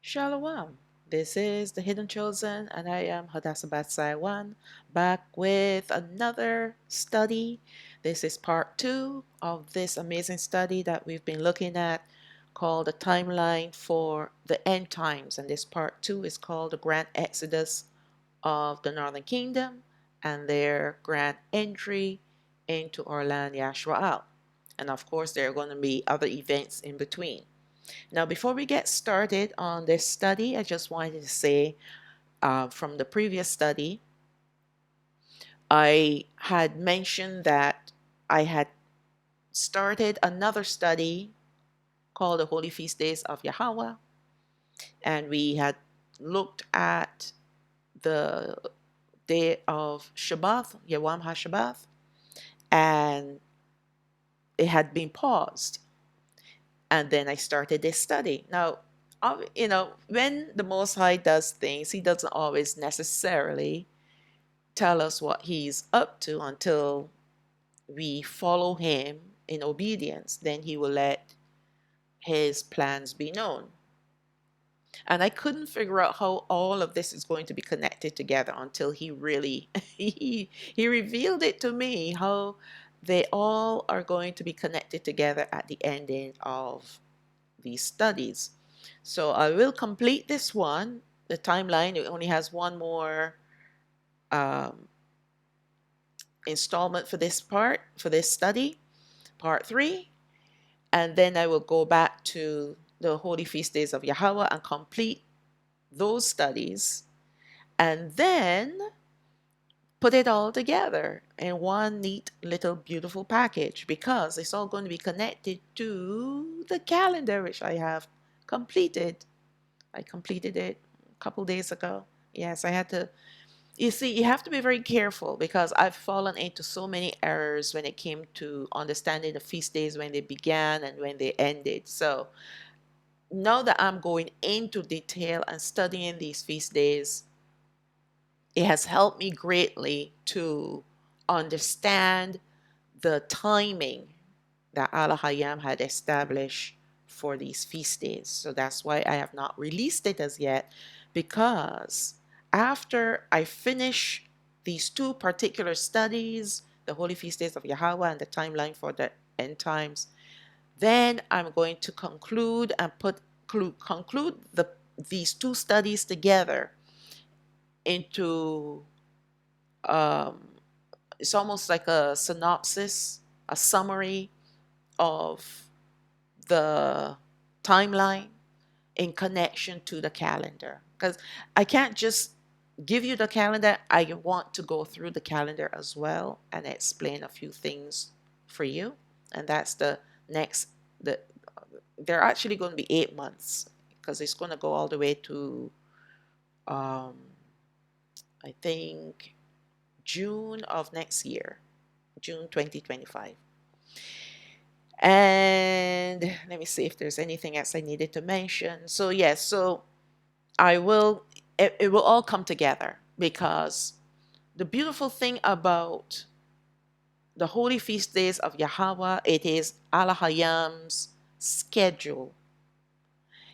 Shalawam. This is the Hidden Chosen, and I am Hadassah Saiwan, back with another study. This is part two of this amazing study that we've been looking at called the timeline for the end times. And this part two is called the Grand Exodus of the Northern Kingdom and their grand entry into our land, Yasharaal. And of course, there are going to be other events in between. Now, before we get started on this study, I just wanted to say from the previous study, I had mentioned that I had started another study called the Holy Feast Days of Yahawah, and we had looked at the day of Shabbat, Yom HaShabbat, and it had been paused. And then I started this study. Now, when the Most High does things, He doesn't always necessarily tell us what He's up to until we follow Him in obedience. Then He will let His plans be known. And I couldn't figure out how all of this is going to be connected together until He really he revealed it to me, how they all are going to be connected together at the ending of these studies. So I will complete this one, the timeline. It only has one more installment for this part, for this study, part 3. And then I will go back to the Holy Feast Days of Yahawah and complete those studies. And then put it all together in one neat little beautiful package, because it's all going to be connected to the calendar, which I have completed. I completed it a couple days ago. Yes, I had to. You see, you have to be very careful, because I've fallen into so many errors when it came to understanding the feast days, when they began and when they ended. So now that I'm going into detail and studying these feast days, it has helped me greatly to understand the timing that Alahayam had established for these feast days. So that's why I have not released it as yet, because after I finish these two particular studies, the Holy Feast Days of Yahawah and the timeline for the end times, then I'm going to conclude and conclude these two studies together into it's almost like a synopsis, a summary of the timeline in connection to the calendar. Because I can't just give you the calendar, I want to go through the calendar as well and explain a few things for you. And that's the next, they're actually going to be 8 months, because it's going to go all the way to, I think, June of next year, June 2025. And let me see if there's anything else I needed to mention. So yes, so it will all come together, because the beautiful thing about the Holy Feast Days of Yahawah, it is Alahayam's schedule.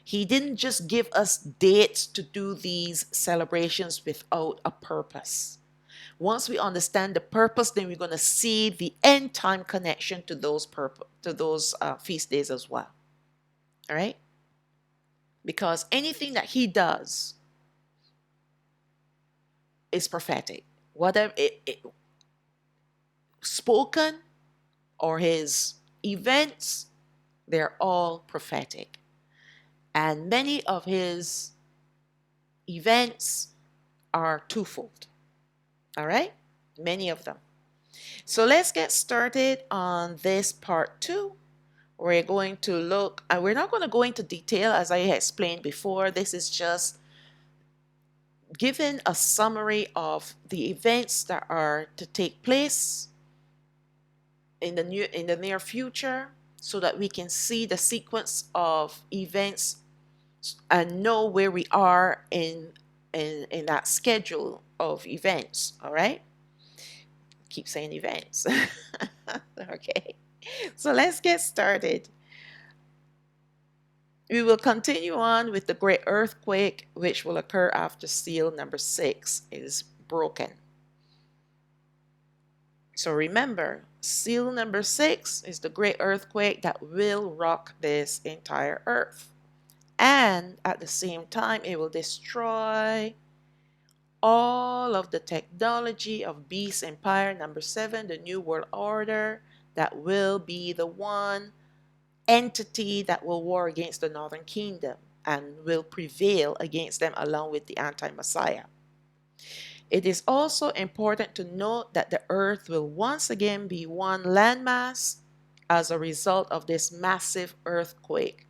He didn't just give us dates to do these celebrations without a purpose. Once we understand the purpose, then we're going to see the end time connection to those feast days as well. All right? Because anything that He does is prophetic. Whatever it spoken, or His events, they're all prophetic. And many of His events are twofold. All right? Many of them. So let's get started on this part 2. We're going to look, and we're not going to go into detail as I explained before. This is just giving a summary of the events that are to take place in the near future, so that we can see the sequence of events and know where we are in that schedule of events. All right? Keep saying events. Okay. So let's get started. We will continue on with the great earthquake, which will occur after seal number 6 is broken. So remember, seal number 6 is the great earthquake that will rock this entire earth. And at the same time, it will destroy all of the technology of Beast Empire number 7, the New World Order, that will be the one entity that will war against the Northern Kingdom and will prevail against them along with the anti-Messiah. It is also important to note that the earth will once again be one landmass as a result of this massive earthquake.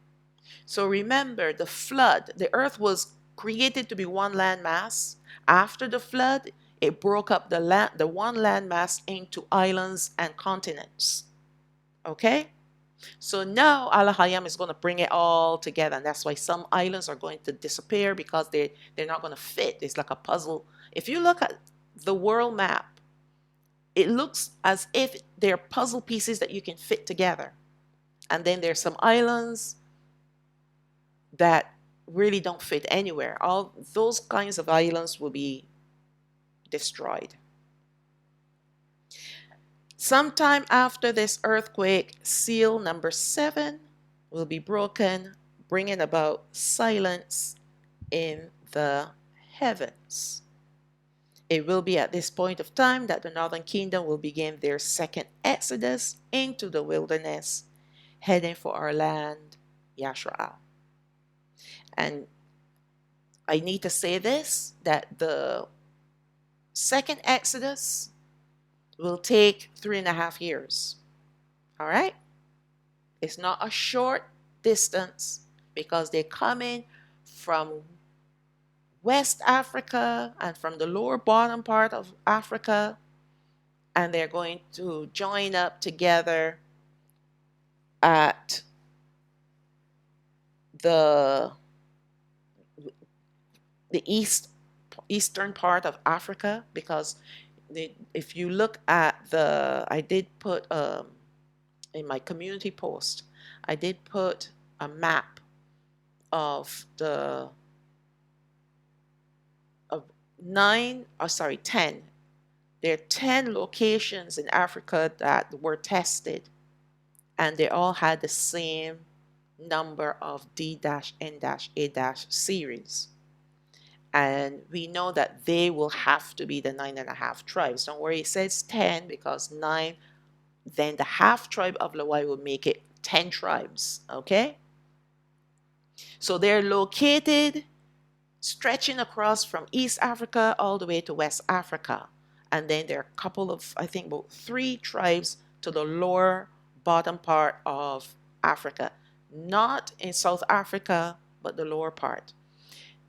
So remember, the flood, the earth was created to be one landmass. After the flood, it broke up the one landmass into islands and continents. Okay? So now Alahayam is going to bring it all together. And that's why some islands are going to disappear because they're not going to fit. It's like a puzzle. If you look at the world map, it looks as if they're puzzle pieces that you can fit together. And then there's some islands that really don't fit anywhere. All those kinds of islands will be destroyed. Sometime after this earthquake, seal number 7 will be broken, bringing about silence in the heavens. It will be at this point of time that the Northern Kingdom will begin their second exodus into the wilderness, heading for our land, Yasharaal. And I need to say this, that the second exodus will take 3.5 years. All right? It's not a short distance because they're coming from West Africa and from the lower bottom part of Africa, and they're going to join up together at the eastern part of Africa, because if you look at I did put in my community post, I did put a map of 10. There are 10 locations in Africa that were tested, and they all had the same number of D-N-A- series. And we know that they will have to be the 9.5 tribes. Don't worry, it says 10 because 9, then the half tribe of Lawai will make it 10 tribes. Okay? So they're located stretching across from East Africa all the way to West Africa. And then there are a couple of, I think, about 3 tribes to the lower bottom part of Africa. Not in South Africa, but the lower part.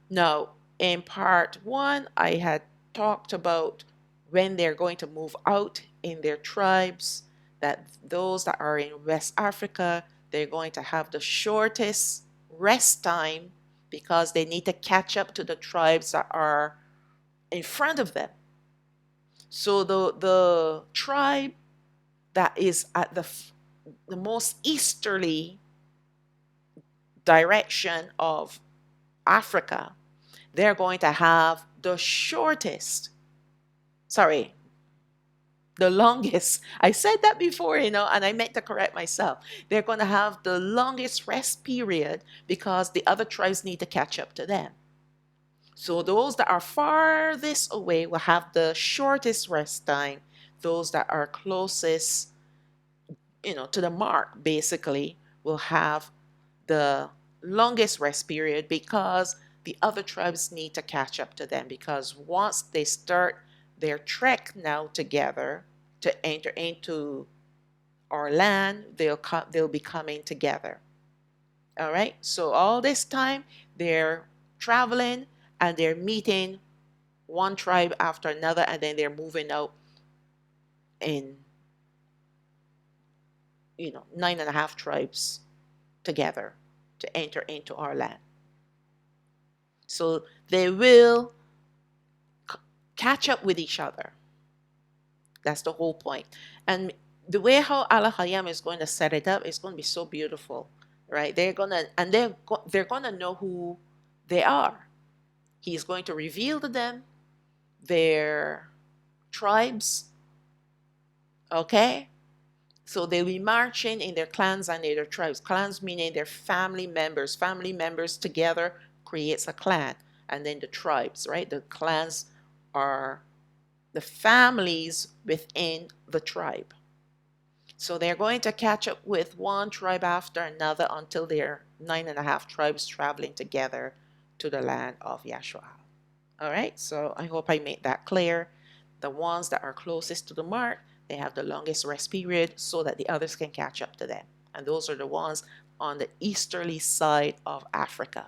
Now, in part 1, I had talked about when they're going to move out in their tribes, that those that are in West Africa, they're going to have the shortest rest time because they need to catch up to the tribes that are in front of them. So the tribe that is at the most easterly direction of Africa, they're going to have the longest. I said that before, and I meant to correct myself. They're going to have the longest rest period because the other tribes need to catch up to them. So those that are farthest away will have the shortest rest time. Those that are closest, to the mark, basically, will have the longest rest period because the other tribes need to catch up to them, because once they start their trek now together to enter into our land, they'll be coming together. All right, so all this time they're traveling and they're meeting one tribe after another, and then they're moving out in 9.5 tribes together to enter into our land. So they will catch up with each other. That's the whole point. And the way how Alahayam is going to set it up is going to be so beautiful. right? They're gonna know who they are. He's going to reveal to them their tribes, okay? So they'll be marching in their clans and in their tribes. Clans meaning their family members. Family members together creates a clan. And then the tribes, right? The clans are the families within the tribe. So they're going to catch up with one tribe after another until they're 9.5 tribes traveling together to the land of Yasharaal. All right, so I hope I made that clear. The ones that are closest to the mark, they have the longest rest period so that the others can catch up to them. And those are the ones on the easterly side of Africa.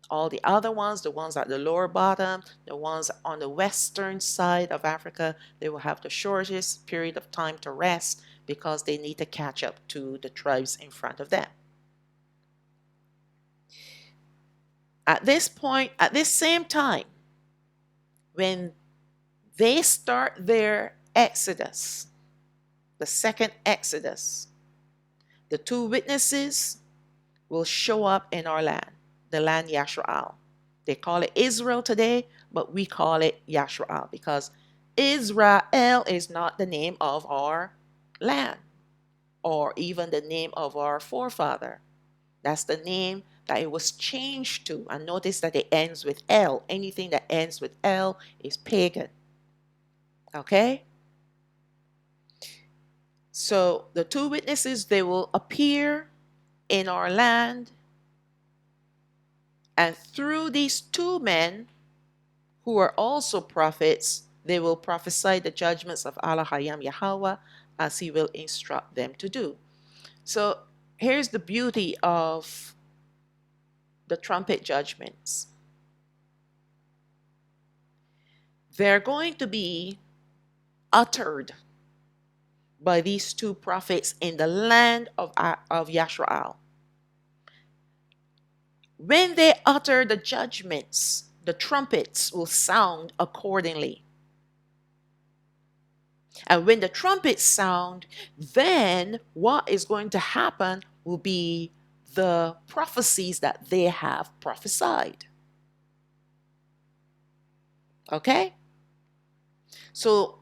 All the other ones, the ones at the lower bottom, the ones on the western side of Africa, they will have the shortest period of time to rest because they need to catch up to the tribes in front of them. At this point, at this same time, when they start their exodus, the second exodus, the two witnesses will show up in our land, the land Yasharaal. They call it Israel today, but we call it Yasharaal because Israel is not the name of our land or even the name of our forefather. That's the name that it was changed to. And notice that it ends with L. Anything that ends with L is pagan. Okay? So the two witnesses, they will appear in our land. And through these two men, who are also prophets, they will prophesy the judgments of Alahayam Yahawah as he will instruct them to do. So here's the beauty of the trumpet judgments. They're going to be uttered by these two prophets in the land of Yasharaal. When they utter the judgments, the trumpets will sound accordingly. And when the trumpets sound, then what is going to happen will be the prophecies that they have prophesied. Okay? So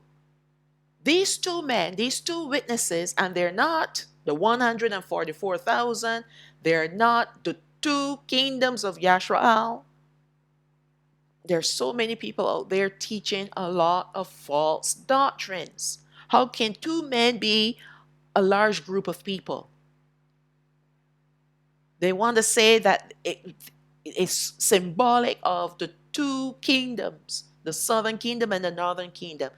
these two men, these two witnesses, and they're not the 144,000, they're not the two kingdoms of Yasharaal. There's so many people out there teaching a lot of false doctrines. How can two men be a large group of people? They want to say that it is symbolic of the two kingdoms, the southern kingdom and the northern kingdom.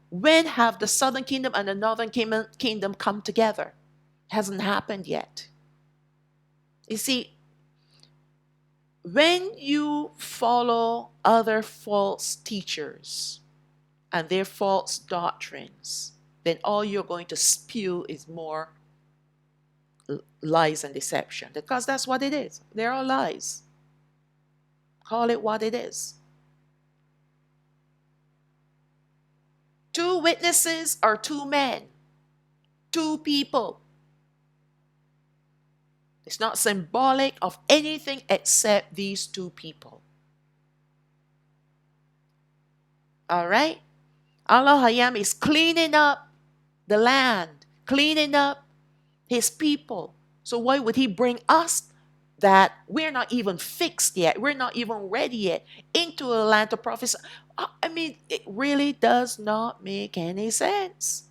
When have the southern kingdom and the northern kingdom come together? Hasn't happened yet. You see, when you follow other false teachers and their false doctrines, then all you're going to spew is more lies and deception, because that's what it is. They're all lies. Call it what it is. Two witnesses are two men, two people. It's not symbolic of anything except these two people. All right? Alahayam is cleaning up the land, cleaning up his people. So why would he bring us that we're not even fixed yet, we're not even ready yet, into a land to prophesy? I mean, it really does not make any sense.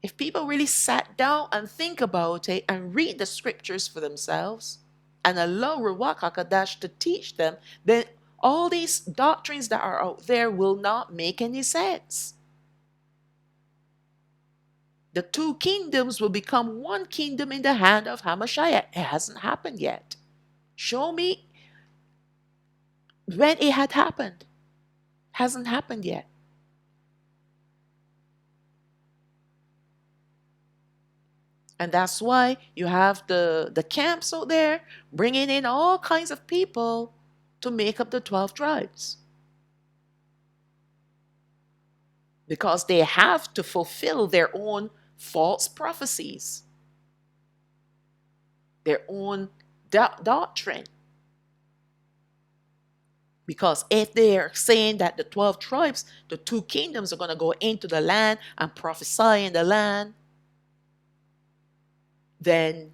If people really sat down and think about it and read the scriptures for themselves and allow Ruach HaKodesh to teach them, then all these doctrines that are out there will not make any sense. The two kingdoms will become one kingdom in the hand of Hamashiach. It hasn't happened yet. Show me when it had happened. Hasn't happened yet. And that's why you have the camps out there bringing in all kinds of people to make up the 12 tribes. Because they have to fulfill their own false prophecies. their own doctrine. Because if they are saying that the 12 tribes, the two kingdoms are going to go into the land and prophesy in the land, then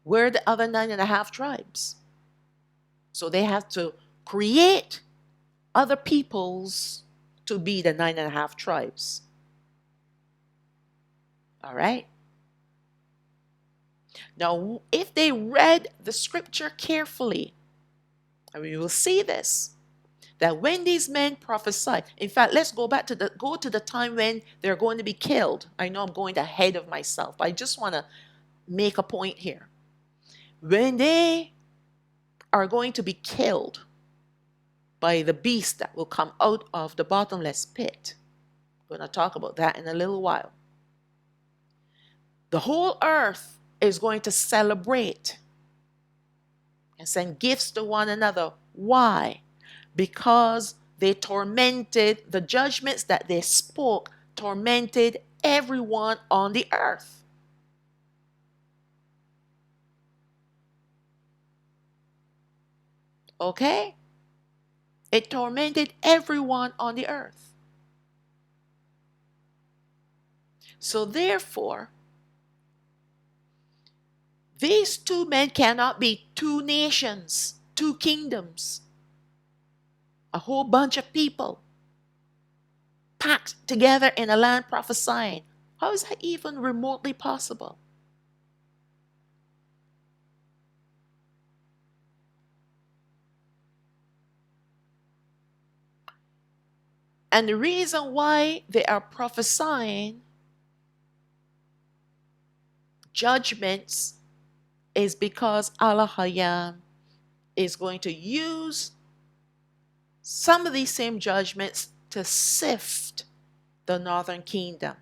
where are the other 9.5 tribes? So they have to create other peoples to be the 9.5 tribes. All right? Now, if they read the scripture carefully, and we will see this, that when these men prophesied, in fact, let's go back to the time when they're going to be killed. I know I'm going ahead of myself, but I just want to make a point here. When they are going to be killed by the beast that will come out of the bottomless pit, we're going to talk about that in a little while. The whole earth is going to celebrate and send gifts to one another. Why? Because they tormented, the judgments that they spoke tormented everyone on the earth. Okay? It tormented everyone on the earth. So therefore, these two men cannot be two nations, two kingdoms, a whole bunch of people packed together in a land prophesying. How is that even remotely possible? And the reason why they are prophesying judgments is because Alahayam is going to use some of these same judgments to sift the northern kingdom.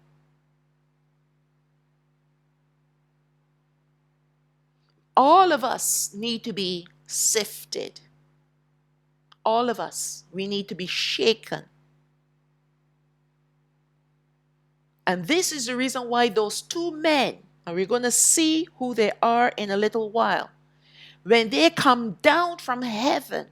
All of us need to be sifted. All of us, we need to be shaken. And this is the reason why those two men, and we're going to see who they are in a little while, when they come down from heaven,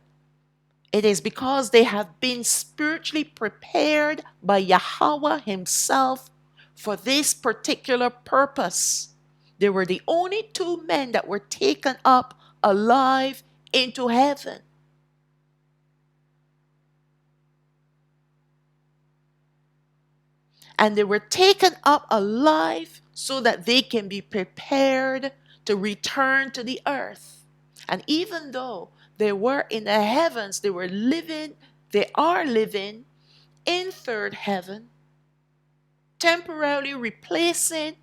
it is because they have been spiritually prepared by Yahawah himself for this particular purpose. They were the only two men that were taken up alive into heaven. And they were taken up alive so that they can be prepared to return to the earth. And even though they were in the heavens, they are living in third heaven, temporarily replacing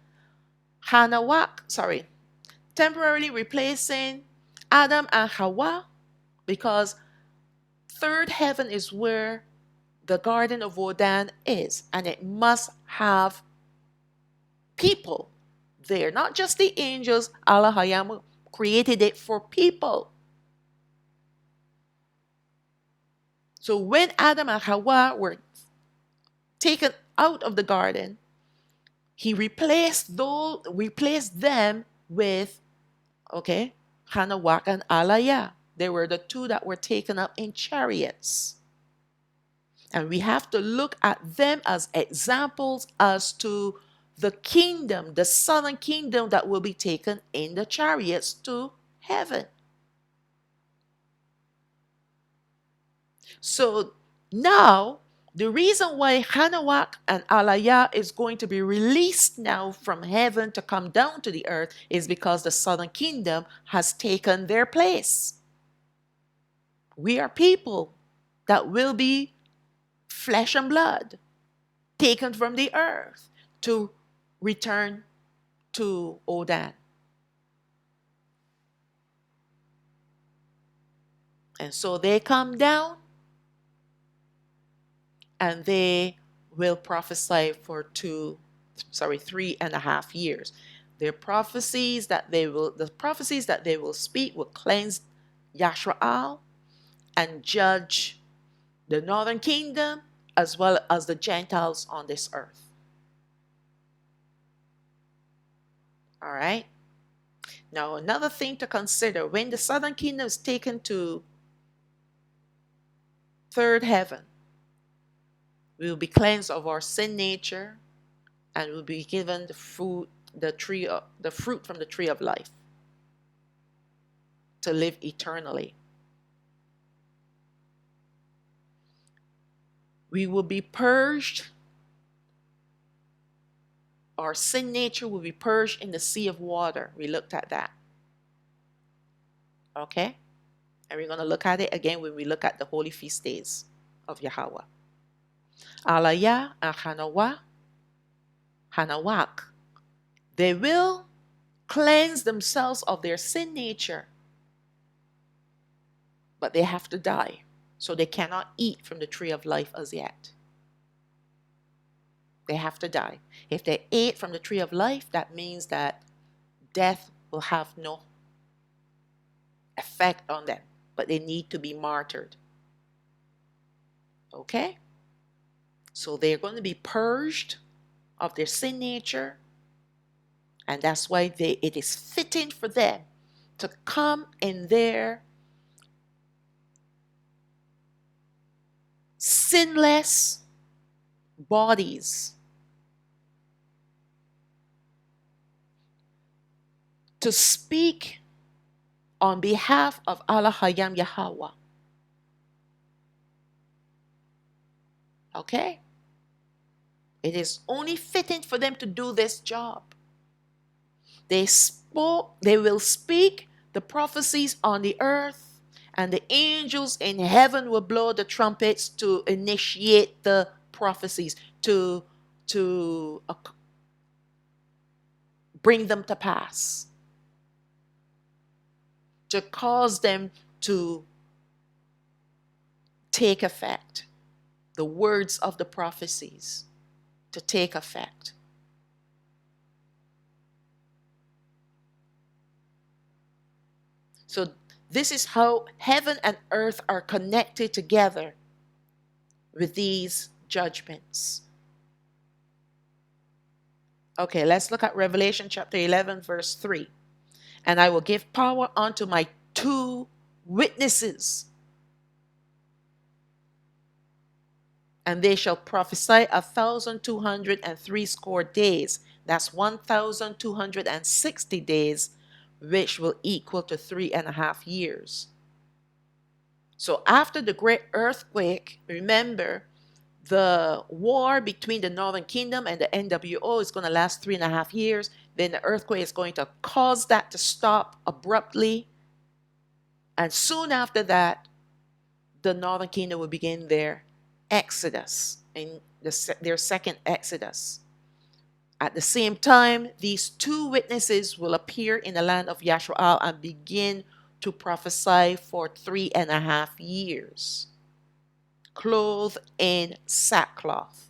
Adam and Hawa, because third heaven is where the Garden of Eden is, and it must have people there, not just the angels. Alahayam created it for people. So when Adam and Hawa were taken out of the garden, he replaced them with, Hanawak and Alaya. They were the two that were taken up in chariots. And we have to look at them as examples as to the kingdom, the southern kingdom that will be taken in the chariots to heaven. So now, the reason why Hanawak and Alaya is going to be released now from heaven to come down to the earth is because the southern kingdom has taken their place. We are people that will be flesh and blood, taken from the earth to return to Odan. And so they come down and they will prophesy for 3.5 years. The prophecies that they will speak will cleanse Yasharaal and judge the northern kingdom as well as the Gentiles on this earth. All right. Now, another thing to consider, when the southern kingdom is taken to third heaven, we will be cleansed of our sin nature and will be given the fruit from the tree of life to live eternally. We will be purged. Our sin nature will be purged in the sea of water. We looked at that. Okay? And we're going to look at it again when we look at the holy feast days of Yahawah. Alahayam and Hanawak. They will cleanse themselves of their sin nature, but they have to die. So they cannot eat from the tree of life as yet. They have to die. If they ate from the tree of life, that means that death will have no effect on them, but they need to be martyred. Okay? So they're going to be purged of their sin nature, and that's why it is fitting for them to come in their sinless bodies to speak on behalf of Alahayam Yahawah. Okay? It is only fitting for them to do this job. They will speak the prophecies on the earth, and the angels in heaven will blow the trumpets to initiate the prophecies, to bring them to pass, to cause them to take effect. The words of the prophecies to take effect. So this is how heaven and earth are connected together with these judgments. Okay, let's look at Revelation chapter 11, verse 3. And I will give power unto my 2 witnesses, and they shall prophesy 1,260 days. That's 1,260 days, which will equal to 3.5 years. So after the great earthquake, remember, the war between the Northern Kingdom and the NWO is going to last 3.5 years. Then the earthquake is going to cause that to stop abruptly. And soon after that, the Northern Kingdom will begin their exodus, their second exodus. At the same time, these 2 witnesses will appear in the land of Yasharaal and begin to prophesy for 3.5 years, clothed in sackcloth.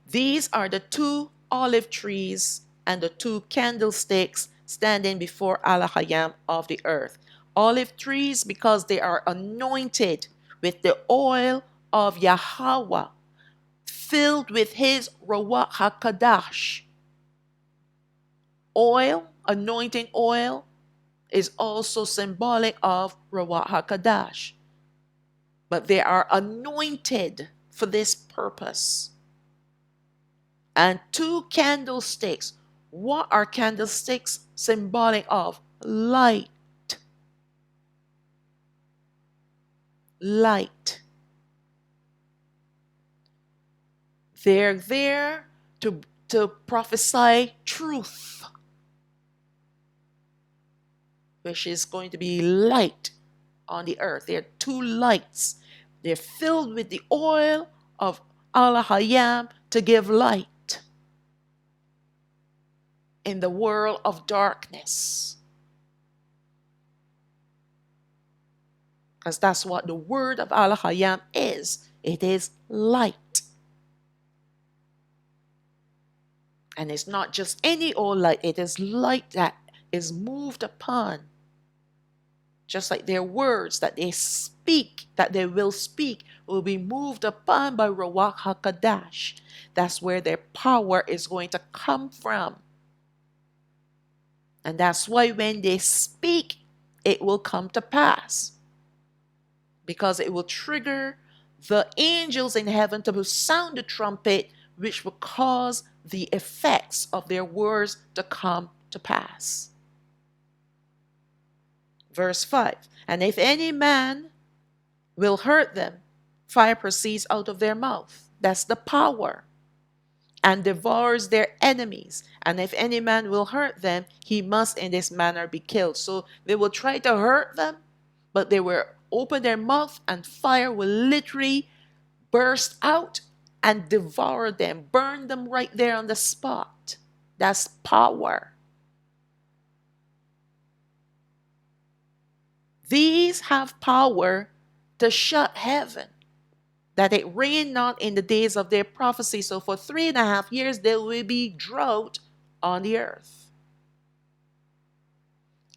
These are the 2 olive trees and the 2 candlesticks standing before Alahayam of the earth. Olive trees because they are anointed with the oil of Yahawah, filled with his Ruach HaKadosh. Oil, anointing oil, is also symbolic of Ruach HaKadosh. But they are anointed for this purpose. And 2 candlesticks. What are candlesticks symbolic of? Light. Light. They're there to prophesy truth, which is going to be light on the earth. They're 2 lights. They're filled with the oil of Alahayam to give light in the world of darkness. Because that's what the word of Alahayam is. It is light. And it's not just any old light. It is light that is moved upon. Just like their words that they speak, that they will speak, will be moved upon by Ruach HaKodesh. That's where their power is going to come from. And that's why when they speak, it will come to pass. Because it will trigger the angels in heaven to sound the trumpet, which will cause the effects of their words to come to pass. Verse 5, and if any man will hurt them, fire proceeds out of their mouth. That's the power. And devours their enemies. And if any man will hurt them, he must in this manner be killed. So they will try to hurt them, but they will open their mouth and fire will literally burst out and devour them, burn them right there on the spot. That's power. These have power to shut heaven, that it rain not in the days of their prophecy. So for 3.5 years, there will be drought on the earth.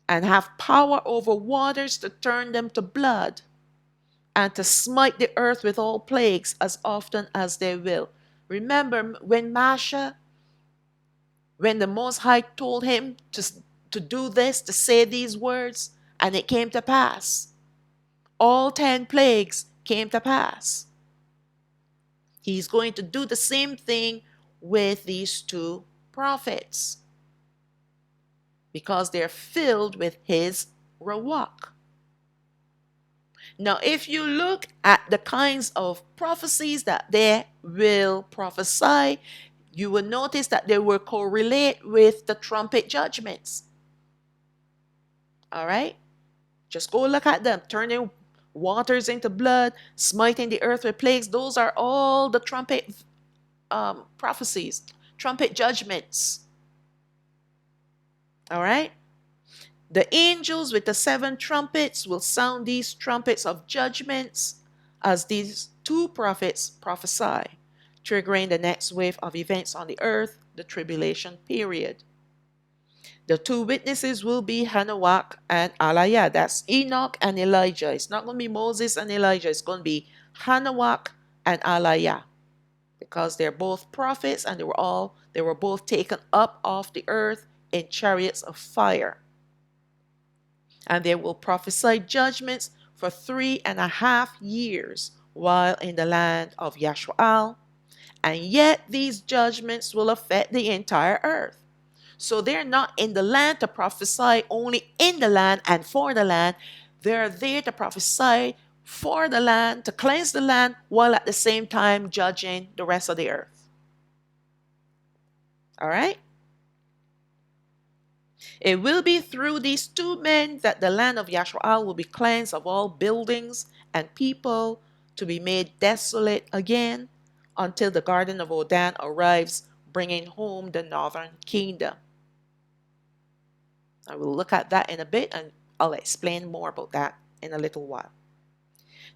And have power over waters to turn them to blood, and to smite the earth with all plagues as often as they will. Remember when the Most High told him to do this, to say these words, and it came to pass. All 10 plagues came to pass. He's going to do the same thing with these 2 prophets, because they're filled with his Ruach. Now, if you look at the kinds of prophecies that they will prophesy, you will notice that they will correlate with the trumpet judgments. All right? Just go look at them. Turning waters into blood, smiting the earth with plagues. Those are all the trumpet prophecies, trumpet judgments. All right? The angels with the 7 trumpets will sound these trumpets of judgments as these 2 prophets prophesy, triggering the next wave of events on the earth, the tribulation period. The 2 witnesses will be Hanawak and Alahayam. That's Enoch and Elijah. It's not going to be Moses and Elijah. It's going to be Hanawak and Alahayam, because they're both prophets and they were both taken up off the earth in chariots of fire. And they will prophesy judgments for 3.5 years while in the land of Yasharaal. And yet these judgments will affect the entire earth. So they're not in the land to prophesy only in the land and for the land. They're there to prophesy for the land, to cleanse the land, while at the same time judging the rest of the earth. All right? It will be through these 2 men that the land of Yasharaal will be cleansed of all buildings and people, to be made desolate again until the garden of Odan arrives, bringing home the northern kingdom. I will look at that in a bit, and I'll explain more about that in a little while.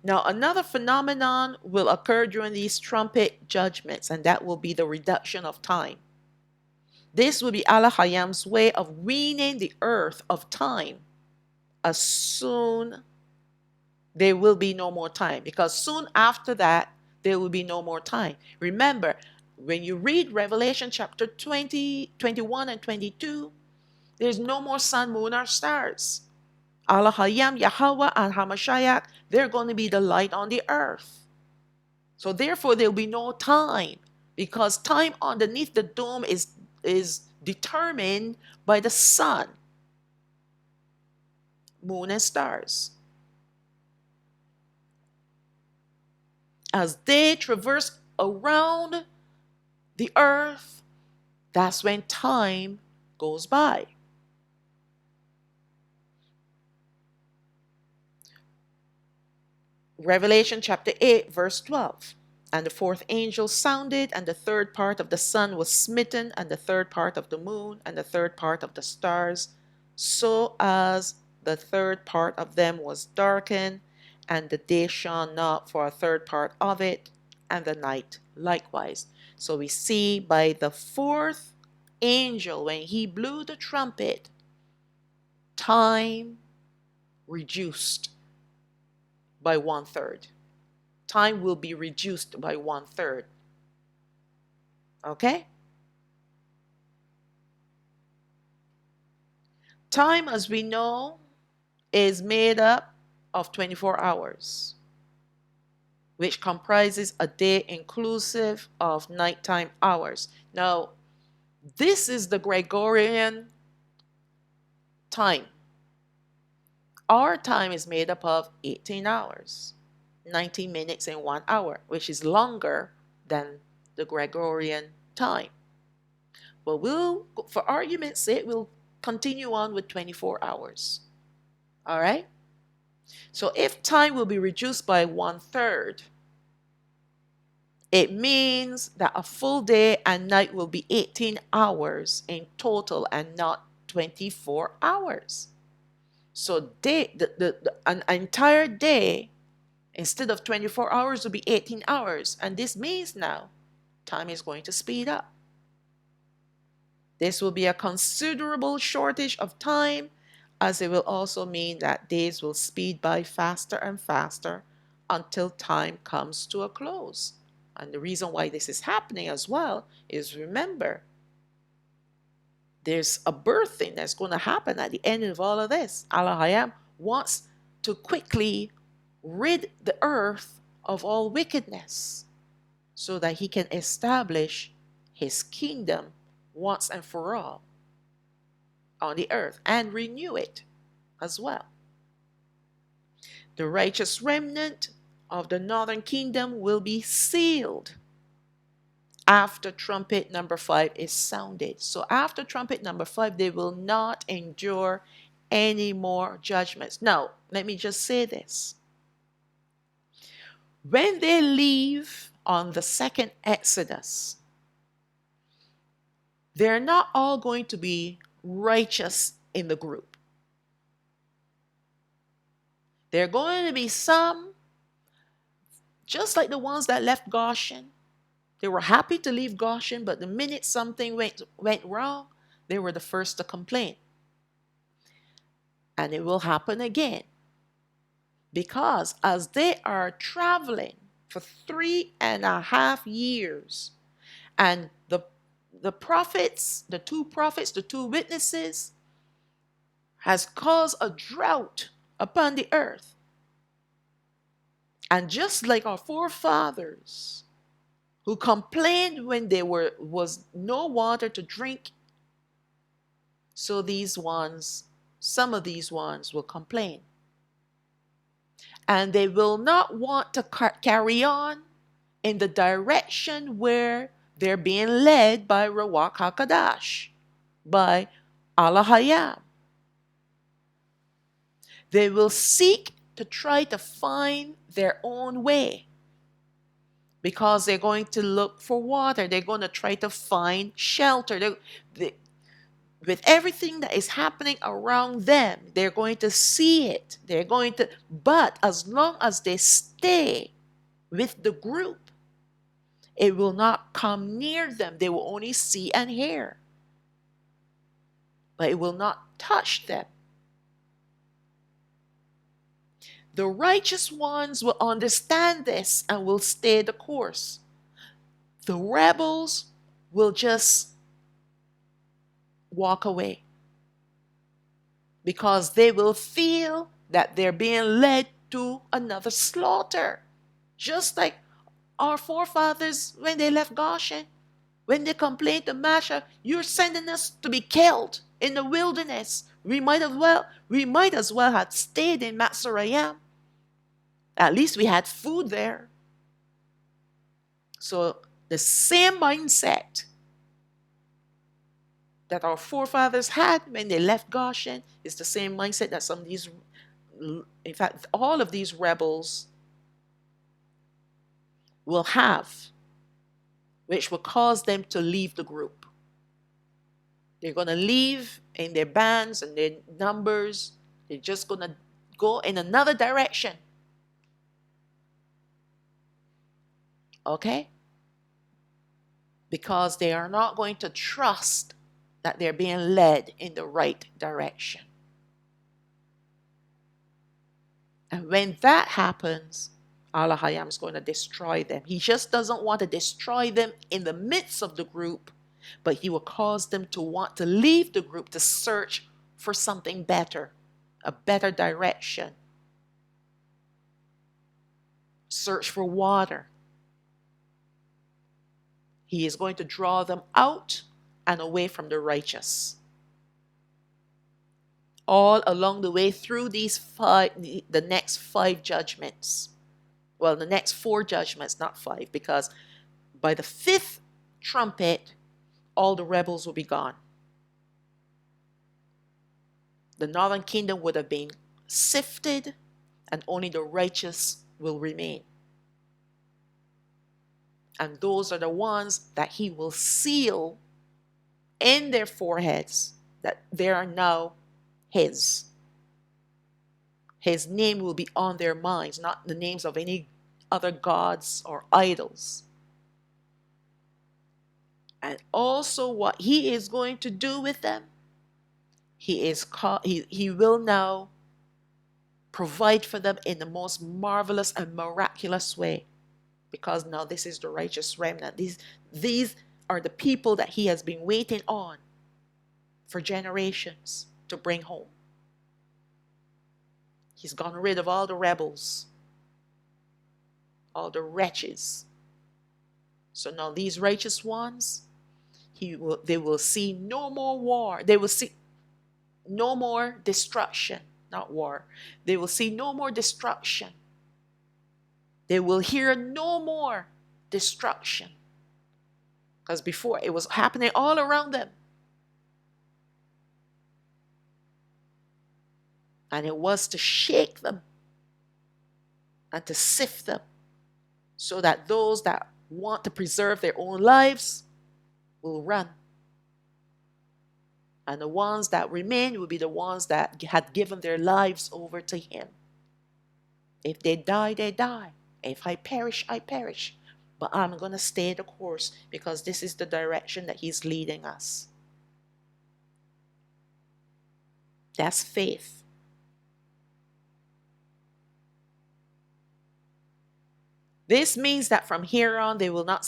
Now, another phenomenon will occur during these trumpet judgments, and that will be the reduction of time. This will be Alahayam's way of weaning the earth of time as soon there will be no more time, because soon after that there will be no more time. Remember, when you read Revelation chapter 20, 21 and 22, there's no more sun, moon, or stars. Alahayam, Yahawah, and Hamashiach, they're going to be the light on the earth. So therefore there will be no time, because time underneath the dome is determined by the sun, moon, and stars. As they traverse around the earth, that's when time goes by. Revelation chapter 8, verse 12. And the 4th angel sounded, and the 3rd part of the sun was smitten, and the 3rd part of the moon, and the 3rd part of the stars, so as the 3rd part of them was darkened, and the day shone not for a 3rd part of it, and the night likewise. So we see by the 4th angel, when he blew the trumpet, time reduced by 1/3. time will be reduced by 1/3. Okay? Time, as we know, is made up of 24 hours, which comprises a day inclusive of nighttime hours. Now, this is the Gregorian time. Our time is made up of 18 hours, 90 minutes and 1 hour, which is longer than the Gregorian time. But for argument's sake, we'll continue on with 24 hours. All right? So if time will be reduced by 1/3, it means that a full day and night will be 18 hours in total and not 24 hours. So an entire day, instead of 24 hours, will be 18 hours. And this means now time is going to speed up. This will be a considerable shortage of time, as it will also mean that days will speed by faster and faster until time comes to a close. And the reason why this is happening as well is, remember, there's a birthing that's going to happen at the end of all of this. Alahayam wants to quickly rid the earth of all wickedness so that he can establish his kingdom once and for all on the earth and renew it as well. The righteous remnant of the northern kingdom will be sealed after trumpet number 5 is sounded. So after trumpet number 5, they will not endure any more judgments. Now, let me just say this. When they leave on the second Exodus, they're not all going to be righteous in the group. There are going to be some, just like the ones that left Goshen. They were happy to leave Goshen, but the minute something went wrong, they were the first to complain. And it will happen again. Because as they are traveling for 3.5 years, and the prophets, the two witnesses, has caused a drought upon the earth. And just like our forefathers who complained when there was no water to drink, so some of these ones will complain. And they will not want to carry on in the direction where they're being led by Ruach HaKodesh, by Alahayam. They will seek to try to find their own way because they're going to look for water. They're going to try to find shelter. With everything that is happening around them, they're going to see it. But as long as they stay with the group, it will not come near them. They will only see and hear, but it will not touch them. The righteous ones will understand this and will stay the course. The rebels will just walk away because they will feel that they're being led to another slaughter. Just like our forefathers when they left Goshen, when they complained to Masha, "You're sending us to be killed in the wilderness. We might as well have stayed in Mitzrayim. At least we had food there." So the same mindset that our forefathers had when they left Goshen is the same mindset that some of these, in fact, all of these rebels will have, which will cause them to leave the group. They're going to leave in their bands and their numbers. They're just going to go in another direction. Okay? Because they are not going to trust that they're being led in the right direction. And when that happens, Alahayam is going to destroy them. He just doesn't want to destroy them in the midst of the group, but he will cause them to want to leave the group to search for something better, a better direction. Search for water. He is going to draw them out and away from the righteous. All along the way through the next 5 judgments. Well, the next 4 judgments, not 5, because by the 5th trumpet, all the rebels will be gone. The northern kingdom would have been sifted, and only the righteous will remain. And those are the ones that he will seal in their foreheads, that they are now his. His name will be on their minds, not the names of any other gods or idols. And also what he is going to do with them, he will now provide for them in the most marvelous and miraculous way. Because now this is the righteous remnant. These are the people that he has been waiting on for generations to bring home. He's gotten rid of all the rebels, all the wretches. So now these righteous ones, they will see no more war. They will see no more destruction, not war. They will see no more destruction. They will hear no more destruction. Because before it was happening all around them. And it was to shake them and to sift them, so that those that want to preserve their own lives will run. And the ones that remain will be the ones that had given their lives over to him. If they die, they die. If I perish, I perish. But I'm going to stay the course, because this is the direction that he's leading us. That's faith. This means that from here on, they will not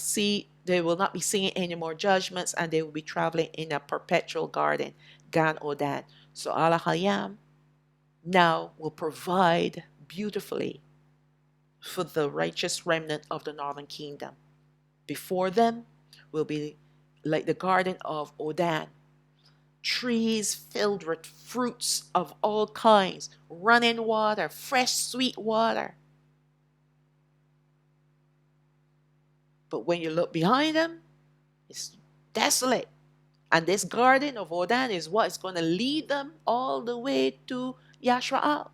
be seeing any more judgments, and they will be traveling in a perpetual garden, Gan Odan. So Alahayam now will provide beautifully for the righteous remnant of the northern kingdom. Before them will be like the garden of Odan, trees filled with fruits of all kinds, running water, fresh sweet water. But when you look behind them, it's desolate. And this garden of Odan is what is going to lead them all the way to Yasharaal.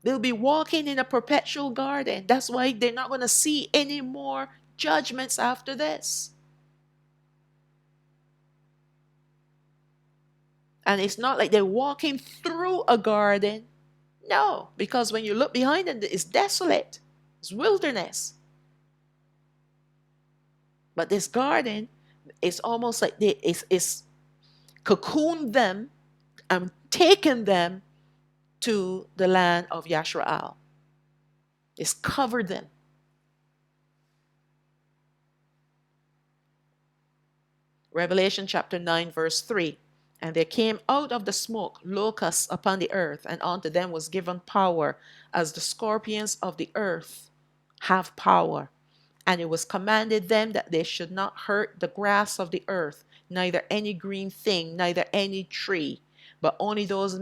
They'll be walking in a perpetual garden. That's why they're not going to see any more judgments after this. And it's not like they're walking through a garden. No, because when you look behind them, it's desolate. It's wilderness. But this garden is almost like it's cocooned them and taken them to the land of Yasharaal. It's covered them. Revelation chapter 9 verse 3. And there came out of the smoke locusts upon the earth, and unto them was given power, as the scorpions of the earth have power. And it was commanded them that they should not hurt the grass of the earth, neither any green thing, neither any tree, but only those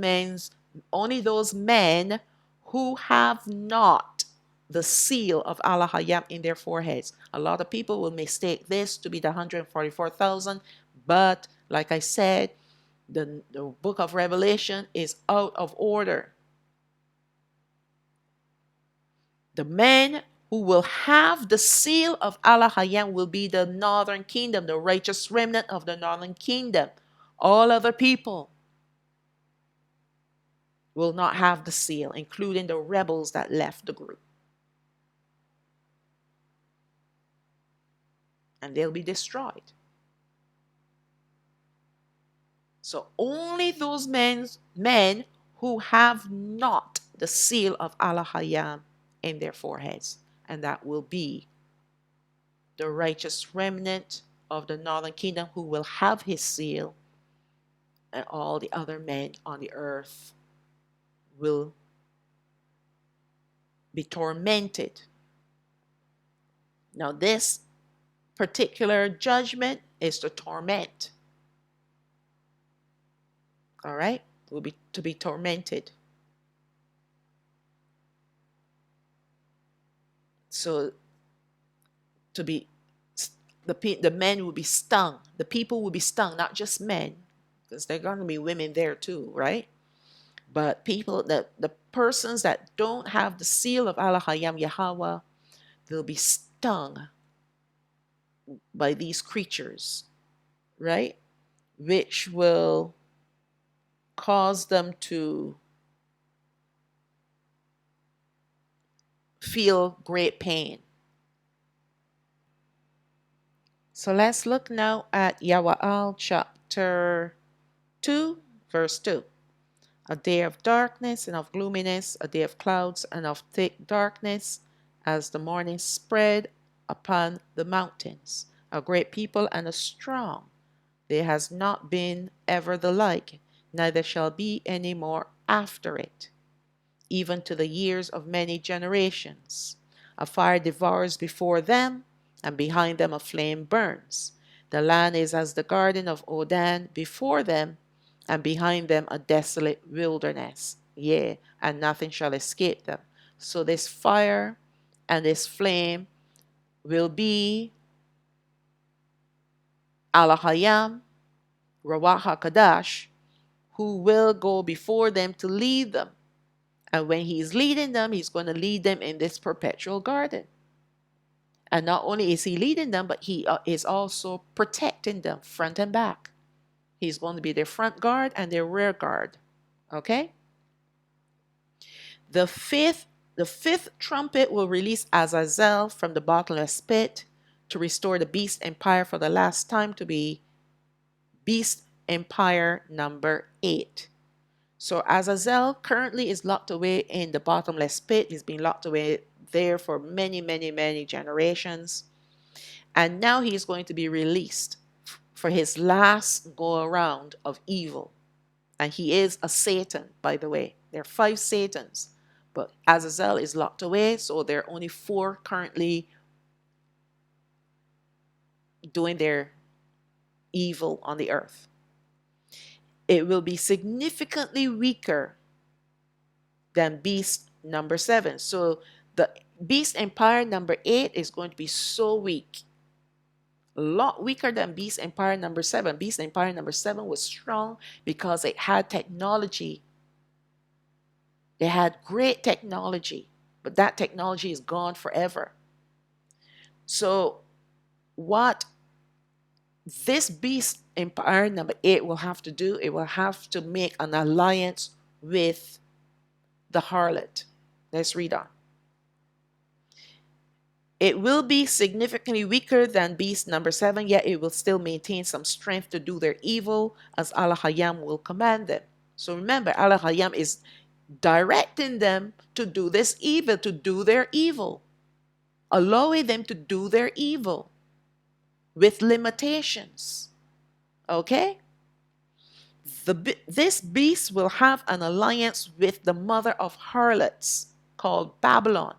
men who have not the seal of Alahayam in their foreheads. A lot of people will mistake this to be the 144,000, but like I said, the book of Revelation is out of order. The men who will have the seal of Alahayam will be the northern kingdom, the righteous remnant of the northern kingdom. All other people will not have the seal, including the rebels that left the group. And they'll be destroyed. So only those men who have not the seal of Alahayam in their foreheads. And that will be the righteous remnant of the northern kingdom who will have his seal, and all the other men on the earth will be tormented. Now, this particular judgment is to torment. All right? Will be to be tormented. So the men will be stung. The people will be stung, not just men, because there are going to be women there too, right? But people, the persons that don't have the seal of Alahayam Yahawah, they'll be stung by these creatures, right? Which will cause them to feel great pain. So let's look now at Yahawah chapter 2, verse 2. A day of darkness and of gloominess, a day of clouds and of thick darkness, as the morning spread upon the mountains. A great people and a strong. There has not been ever the like, neither shall be any more after it, even to the years of many generations. A fire devours before them, and behind them a flame burns. The land is as the garden of Odan before them, and behind them a desolate wilderness. Yea, and nothing shall escape them. So this fire and this flame will be Alahayam, Ruach HaKodesh, who will go before them to lead them. And when he's leading them, he's going to lead them in this perpetual garden. And not only is he leading them, but he is also protecting them front and back. He's going to be their front guard and their rear guard. Okay? The fifth trumpet will release Azazel from the bottomless pit to restore the beast empire for the last time, to be beast empire number 8. So Azazel currently is locked away in the bottomless pit. He's been locked away there for many, many, many generations. And now he's going to be released for his last go around of evil. And he is a Satan, by the way. There are 5 Satans. But Azazel is locked away, so there are only 4 currently doing their evil on the earth. It will be significantly weaker than beast number 7. So the beast empire number 8 is going to be so weak. A lot weaker than beast empire number 7. Beast empire number 7 was strong because it had technology. They had great technology, but that technology is gone forever. So what this beast empire number 8 will have to do, it will have to make an alliance with the harlot. Let's read on. It will be significantly weaker than beast number 7, yet it will still maintain some strength to do their evil as Alahayam will command them. So remember, Alahayam is directing them to do this evil, to do their evil, allowing them to do their evil with limitations. Okay? This beast will have an alliance with the mother of harlots called Babylon,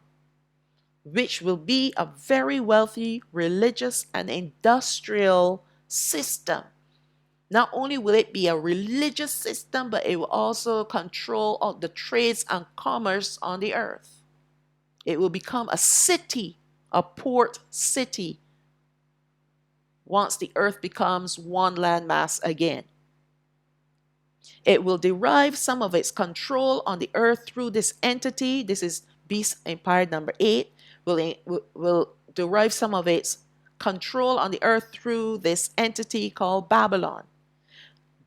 which will be a very wealthy religious and industrial system. Not only will it be a religious system, but it will also control all the trades and commerce on the earth. It will become a city, a port city, once the earth becomes one landmass again. It will derive some of its control on the earth through this entity. This is beast empire number 8. Will derive some of its control on the earth through this entity called Babylon.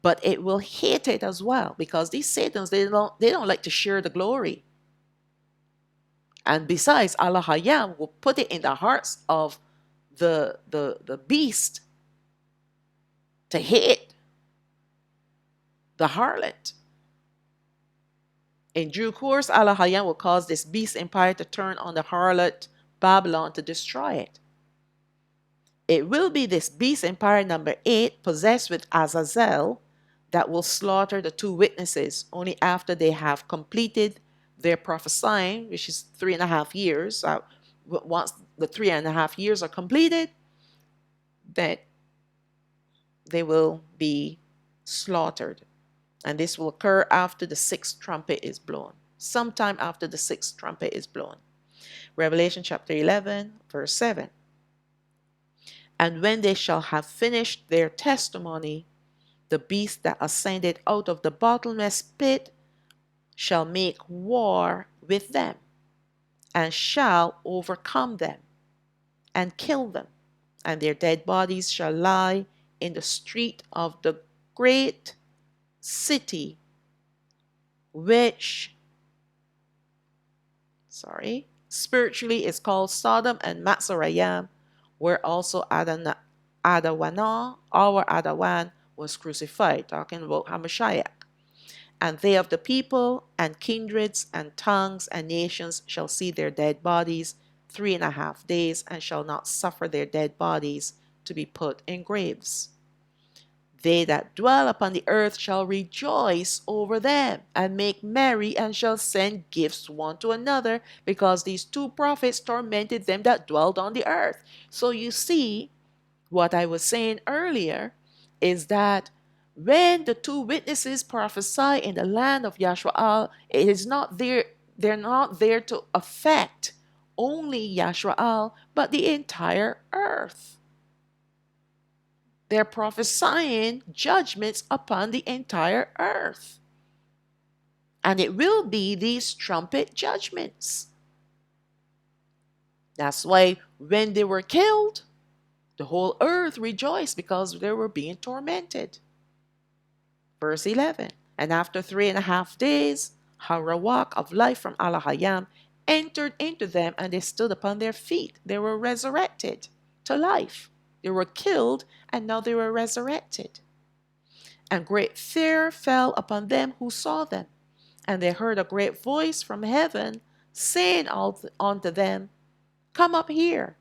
But it will hate it as well, because these Satans, they don't like to share the glory. And besides, Alahayam will put it in the hearts of the beast to hate the harlot. In due course, Alahayam will cause this beast empire to turn on the harlot Babylon to destroy it. It will be this beast empire number 8, possessed with Azazel, that will slaughter the two witnesses only after they have completed their prophesying, which is 3.5 years. Once the 3.5 years are completed, that they will be slaughtered. And this will occur after the sixth trumpet is blown. Sometime after the sixth trumpet is blown. Revelation chapter 11, verse 7. And when they shall have finished their testimony, the beast that ascended out of the bottomless pit shall make war with them, and shall overcome them, and kill them, and their dead bodies shall lie in the street of the great city, which spiritually is called Sodom and Matzorayam, where also Adawan, our Adawan, was crucified, talking about Hamashiach. And they of the people and kindreds and tongues and nations shall see their dead bodies 3.5 days, and shall not suffer their dead bodies to be put in graves. They that dwell upon the earth shall rejoice over them, and make merry, and shall send gifts one to another, because these two prophets tormented them that dwelled on the earth. So you see, what I was saying earlier is that when the two witnesses prophesy in the land of Yasharaal, it is not there, they're not there to affect only Yasharaal, but the entire earth. They're prophesying judgments upon the entire earth. And it will be these trumpet judgments. That's why when they were killed, the whole earth rejoiced, because they were being tormented. Verse 11. And after 3.5 days, Harawak of life from Alahayam entered into them, and they stood upon their feet. They were resurrected to life. They were killed, and now they were resurrected. And great fear fell upon them who saw them. And they heard a great voice from heaven saying unto them, Come up here.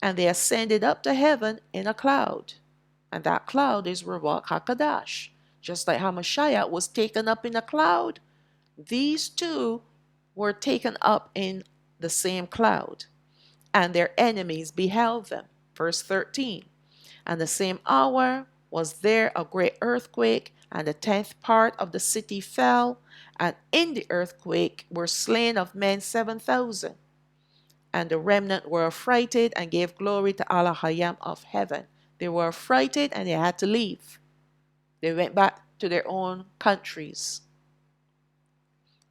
And they ascended up to heaven in a cloud. And that cloud is Ruach HaKadosh. Just like Hamashiach was taken up in a cloud, these two were taken up in the same cloud. And their enemies beheld them. Verse 13. And the same hour was there a great earthquake, and the 10th part of the city fell, and in the earthquake were slain of men 7,000. And the remnant were affrighted, and gave glory to Alahayam of heaven. They were affrighted, and they had to leave. They went back to their own countries,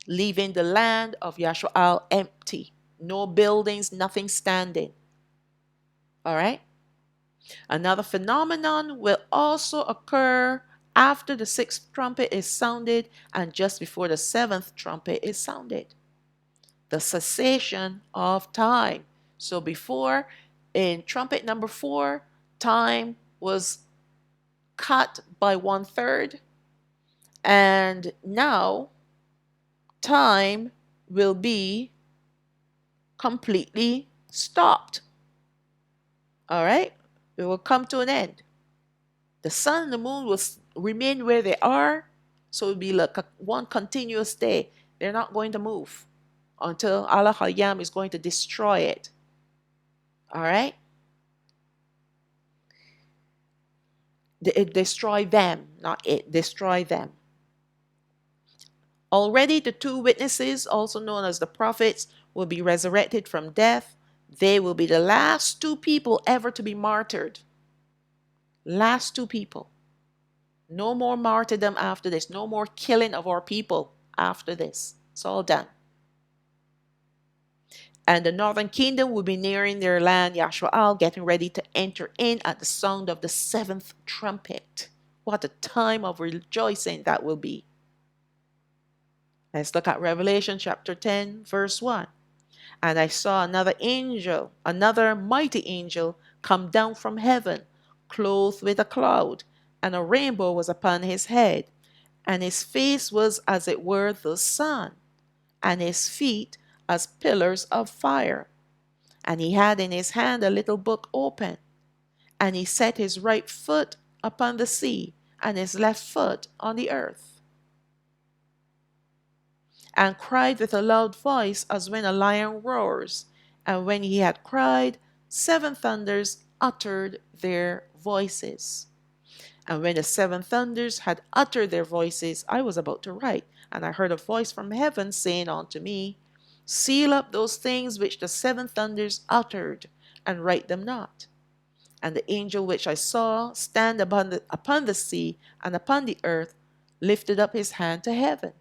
leaving the land of Yasharaal empty. No buildings, nothing standing. All right? Another phenomenon will also occur after the 6th trumpet is sounded and just before the 7th trumpet is sounded. The cessation of time. So before, in trumpet number 4, time was cut by 1/3. And now, time will be completely stopped. All right? It will come to an end. The sun and the moon will remain where they are. So it will be like one continuous day. They're not going to move until Alahayam is going to destroy it. All right? Destroy them, not it. Destroy them. Already the two witnesses, also known as the prophets, will be resurrected from death. They will be the last two people ever to be martyred. Last two people. No more martyrdom after this. No more killing of our people after this. It's all done. And the northern kingdom will be nearing their land, Yasharaal, getting ready to enter in at the sound of the 7th trumpet. What a time of rejoicing that will be. Let's look at Revelation chapter 10, verse 1. And I saw another angel, another mighty angel, come down from heaven, clothed with a cloud, and a rainbow was upon his head, and his face was as it were the sun, and his feet as pillars of fire. And he had in his hand a little book open. And he set his right foot upon the sea, and his left foot on the earth, and cried with a loud voice as when a lion roars. And when he had cried, 7 thunders uttered their voices. And when the 7 thunders had uttered their voices, I was about to write, and I heard a voice from heaven saying unto me, Seal up those things which the 7 thunders uttered, and write them not. And the angel which I saw stand upon the sea and upon the earth lifted up his hand to heaven,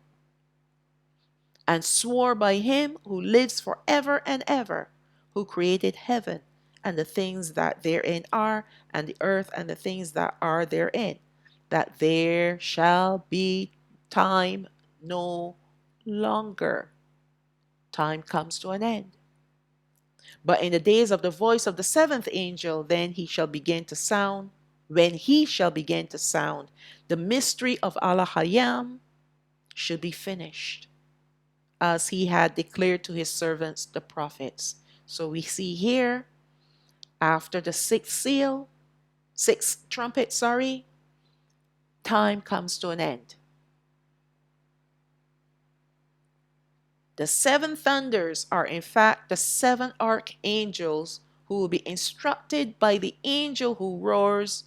and swore by him who lives forever and ever, who created heaven and the things that therein are, and the earth and the things that are therein, that there shall be time no longer. Time comes to an end. But in the days of the voice of the 7th angel, then he shall begin to sound, when he shall begin to sound, the mystery of Alahayam should be finished, as he had declared to his servants the prophets. So we see here, after the sixth trumpet, time comes to an end. The 7 thunders are in fact the 7 archangels who will be instructed by the angel who roars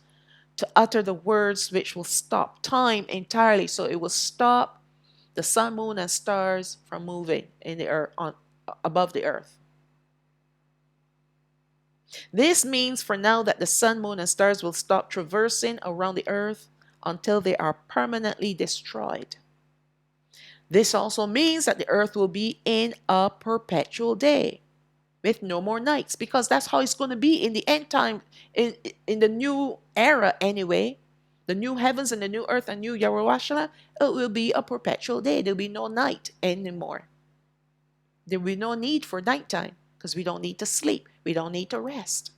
to utter the words which will stop time entirely. So it will stop the sun, moon, and stars from moving in the earth, above the earth. This means for now that the sun, moon, and stars will stop traversing around the earth until they are permanently destroyed. This also means that the earth will be in a perpetual day with no more nights, because that's how it's going to be in the end time, in the new era anyway, the new heavens and the new earth and new Yahawah. It will be a perpetual day. There will be no night anymore. There will be no need for nighttime, because we don't need to sleep. We don't need to rest.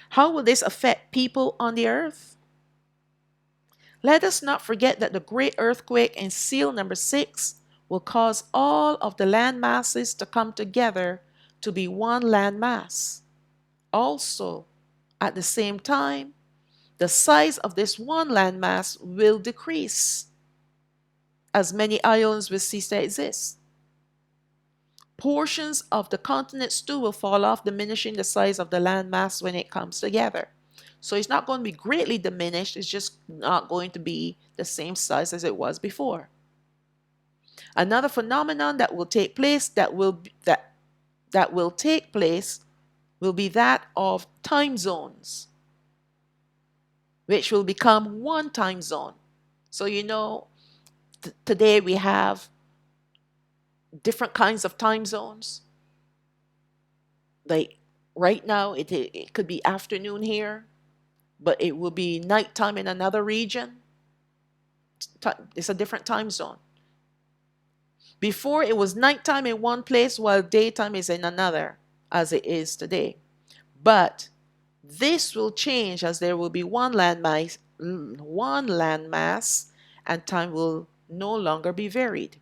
How will this affect people on the earth? Let us not forget that the great earthquake in seal number 6 will cause all of the land masses to come together to be one land mass. Also, at the same time, the size of this one land mass will decrease, as many islands will cease to exist. Portions of the continents too will fall off, diminishing the size of the land mass when it comes together. So it's not going to be greatly diminished. It's just not going to be the same size as it was before. Another phenomenon that will take place will be that of time zones, which will become one time zone. So today we have different kinds of time zones. Like right now, it could be afternoon here, but it will be nighttime in another region. It's a different time zone. Before, it was nighttime in one place while daytime is in another, as it is today. But this will change, as there will be one landmass, and time will no longer be varied.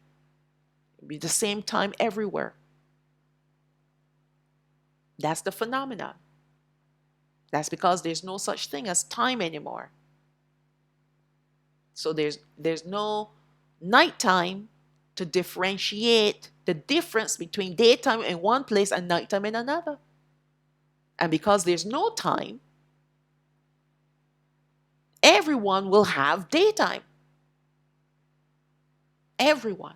It will be the same time everywhere. That's the phenomenon. That's because there's no such thing as time anymore. So there's no nighttime to differentiate the difference between daytime in one place and nighttime in another. And because there's no time, everyone will have daytime. Everyone.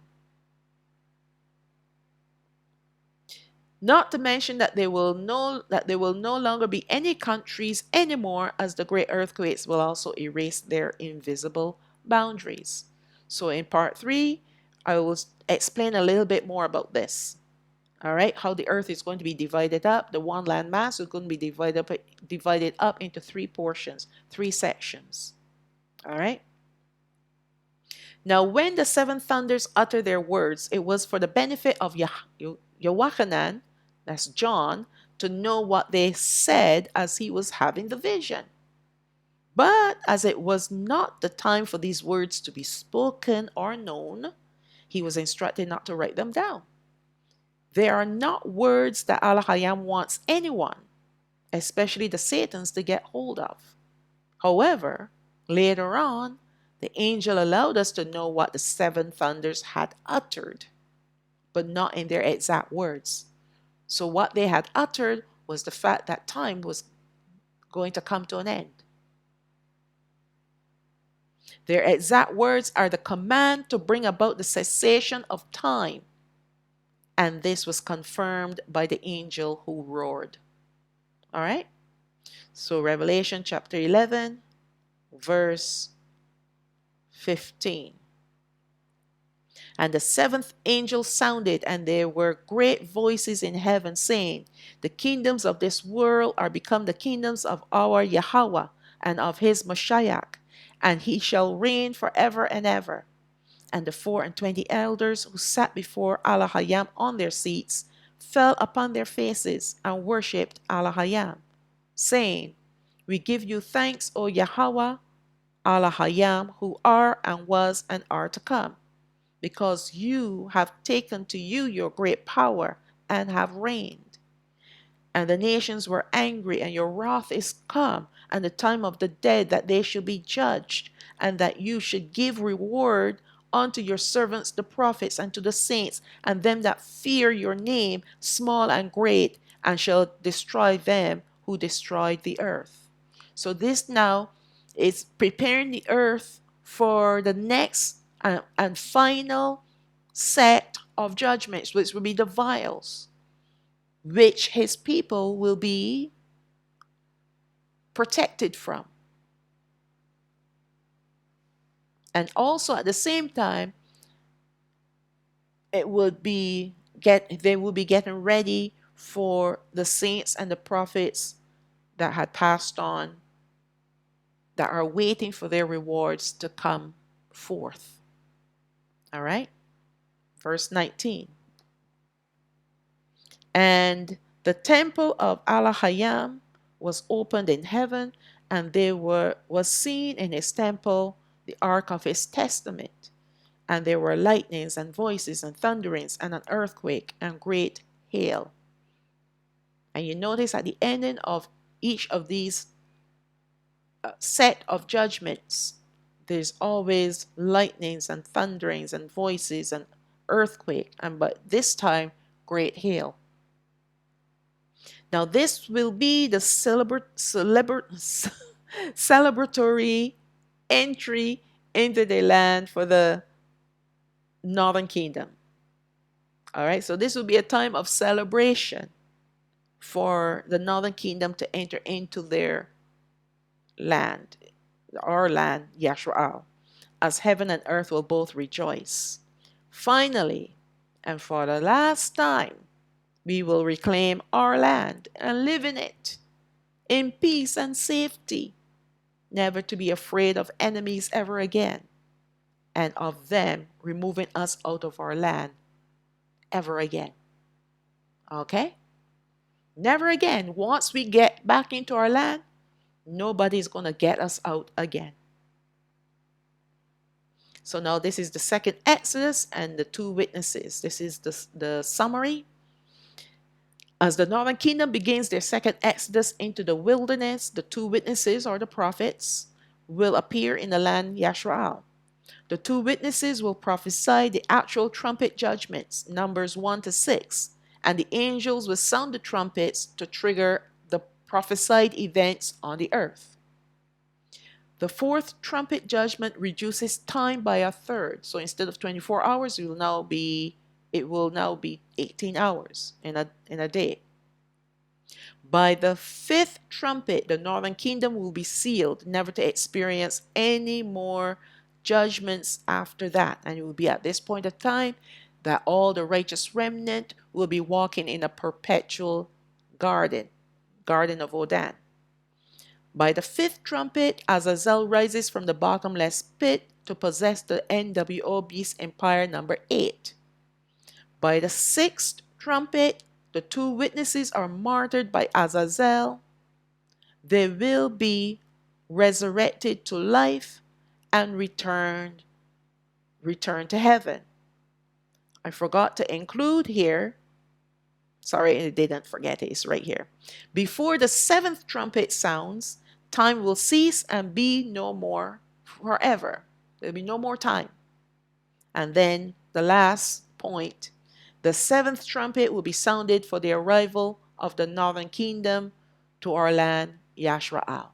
Not to mention that there will no longer be any countries anymore, as the great earthquakes will also erase their invisible boundaries. So in part 3, I will explain a little bit more about this. All right, how the earth is going to be divided up. The one land mass is going to be divided up into 3 portions, 3 sections. All right. Now, when the 7 thunders uttered their words, it was for the benefit of Yahanan, that's John, to know what they said as he was having the vision. But as it was not the time for these words to be spoken or known, he was instructed not to write them down. They are not words that Alahayam wants anyone, especially the Satans, to get hold of. However, later on, the angel allowed us to know what the seven thunders had uttered, but not in their exact words. So what they had uttered was the fact that time was going to come to an end. Their exact words are the command to bring about the cessation of time. And this was confirmed by the angel who roared. All right? So Revelation chapter 11, verse 15. And the seventh angel sounded, and there were great voices in heaven saying, the kingdoms of this world are become the kingdoms of our Yahawah and of his Mashiach, and he shall reign forever and ever. And the 24 elders who sat before Alahayam on their seats fell upon their faces and worshipped Alahayam, saying, we give you thanks, O Yahawah, Alahayam, who are and was and are to come, because you have taken to you your great power and have reigned. And the nations were angry, and your wrath is come, and the time of the dead that they should be judged, and that you should give reward unto your servants the prophets, and to the saints, and them that fear your name, small and great, and shall destroy them who destroyed the earth. So this now is preparing the earth for the next and final set of judgments, which will be the vials, which his people will be protected from. And also at the same time, they will be getting ready for the saints and the prophets that had passed on, that are waiting for their rewards to come forth. All right? Verse 19. And the temple of Alahayam was opened in heaven, and there was seen in his temple the ark of his testament. And there were lightnings and voices and thunderings and an earthquake and great hail. And you notice at the ending of each of these set of judgments, there's always lightnings and thunderings and voices and earthquake, but this time great hail. Now this will be the celebratory entry into the land for the northern kingdom. All right, so this will be a time of celebration for the northern kingdom to enter into their land, our land, Yasharaal, as heaven and earth will both rejoice. Finally, and for the last time, we will reclaim our land and live in it in peace and safety, never to be afraid of enemies ever again, and of them removing us out of our land ever again. Okay? Never again. Once we get back into our land, nobody's going to get us out again. So now this is the second Exodus and the two witnesses. This is the summary. As the northern kingdom begins their second exodus into the wilderness, the two witnesses, or the prophets, will appear in the land Yasharaal. The two witnesses will prophesy the actual trumpet judgments, Numbers 1 to 6, and the angels will sound the trumpets to trigger the prophesied events on the earth. The fourth trumpet judgment reduces time by a third. So instead of 24 hours, it will now be 18 hours in a day. By the fifth trumpet, the northern kingdom will be sealed, never to experience any more judgments after that. And it will be at this point of time that all the righteous remnant will be walking in a perpetual garden of Odan. By the fifth trumpet, Azazel rises from the bottomless pit to possess the NWO beast empire number 8. By the sixth trumpet, the two witnesses are martyred by Azazel. There will be resurrected to life, and returned to heaven. I forgot to include here, sorry, I didn't forget it, it's right here. Before the seventh trumpet sounds, time will cease and be no more forever. There'll be no more time. And then the last point, the seventh trumpet will be sounded for the arrival of the northern kingdom to our land, Yasharaal.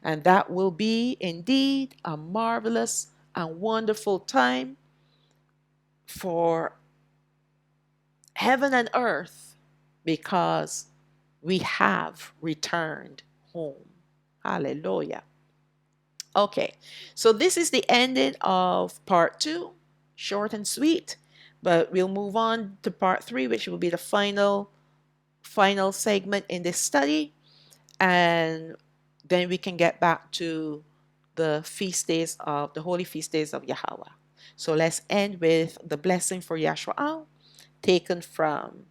And that will be indeed a marvelous and wonderful time for heaven and earth, because we have returned home. Hallelujah. Okay, so this is the ending of part 2, short and sweet, but we'll move on to part 3, which will be the final segment in this study, and then we can get back to the feast days of the holy feast days of Yahawah. So let's end with the blessing for Yasharaal, taken from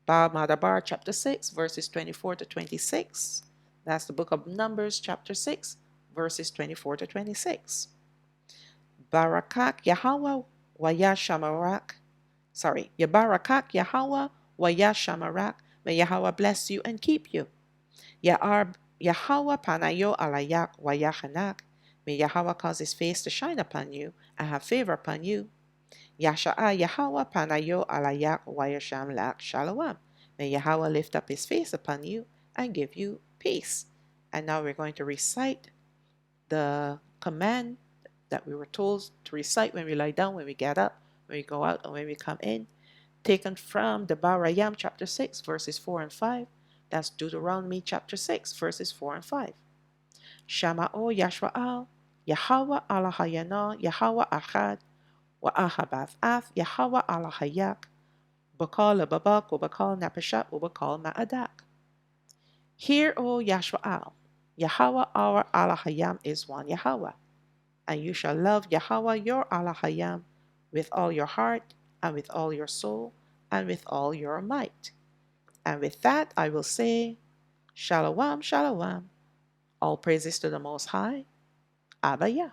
Madabar chapter 6, verses 24 to 26. That's the book of Numbers chapter 6, verses 24 to 26. Barakak Yahawah wa Yashamarak. Sorry, Yabarakak Yahawah wa Yashamarak. May Yahawah bless you and keep you. Yahawah panayo alayak wa yachanak. May Yahawah cause his face to shine upon you and have favor upon you. Yahawah panayo alayak wa yasham lak shalawam. May Yahawah lift up his face upon you and give you peace. And now we're going to recite the command that we were told to recite when we lie down, when we get up, when we go out, and when we come in, taken from the Alahayam chapter 6, verses 4 and 5. That's Deuteronomy chapter 6, verses 4 and 5. Shama'o Yasharaal, Yahawah Alahayana, Yahawah Achad, wa Ahabath Ath, Yahawah Alahayak, Bakal Babak, Ubakal Napashat, Ubakal Ma'adak. Hear, O Yasharaal, Yahawah our Alahayam is one Yahawah, and you shall love Yahawah your Alahayam with all your heart, and with all your soul, and with all your might. And with that I will say, Shalawam, Shalawam. All praises to the Most High. Abba Yah.